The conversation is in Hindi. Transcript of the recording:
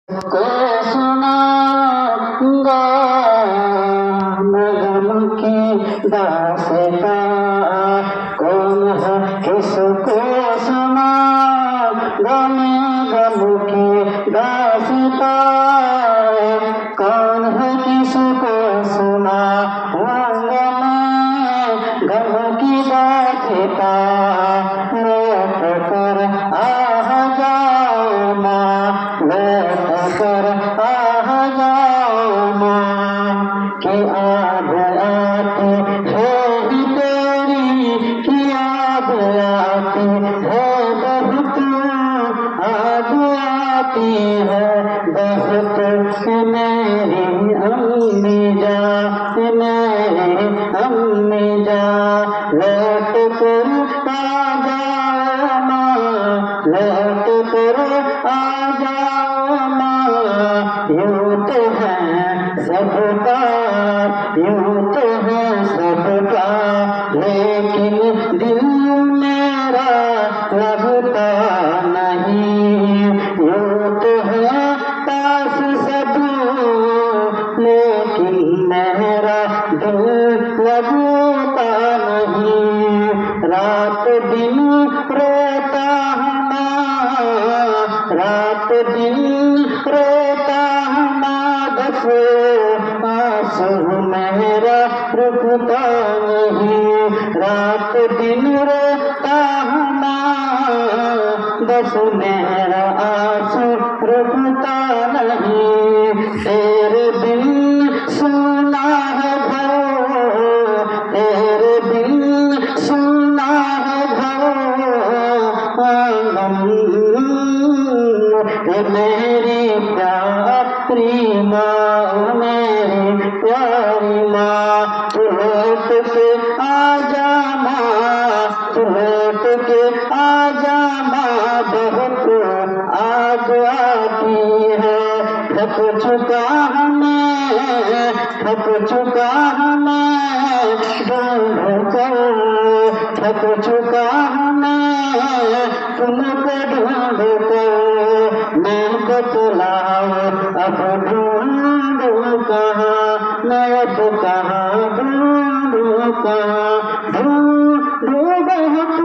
को सुनाऊंगा नगम की दास्तां, कौन है किसको सुनाऊंगा गम की दास्तां, कौन है किसको सुनाऊंगा मैं गम की दास्तां। लौट कर आ जाओ माँ, लौट कर आ जाओ माँ, कि याद आती है ही तेरी, कि याद आती है बहुत, याद आती है बहुत मेरी अम्मी जान, मेरी अम्मी जान। लौट कर आ जाओ माँ, लौट कर आ जाओ माँ, यूं तो है सबका, यूं तो है सबका, लेकिन दिल मेरा लगता नहीं। यूं तो है पास सब, लेकिन मेरा दिल लगता नहीं। रात दिन रोता हूँ, रात दिन रोता हूँ, बस आंसू मेरा रुकता नहीं। रात दिन रोता हूँ, बस मेरा आंसू रुकता नहीं। तेरे बिन सुना है घर, तेरे बिन सुना है घर आंगन, मेरी प्यारी माँ, मेरी प्यारी माँ। तू लौट के आ जा माँ, तू लौट के आ जा माँ, बहुत आग आती है। थक चुका हमें, थक चुका हमें ढूंढ कर, थक चुका हमें तुमको ढूंढ कर। मैं बतलाओ अब ढूंढूं कहाँ, मैं अब कहाँ ढूंढूं कहाँ, ढूंढूं बहुत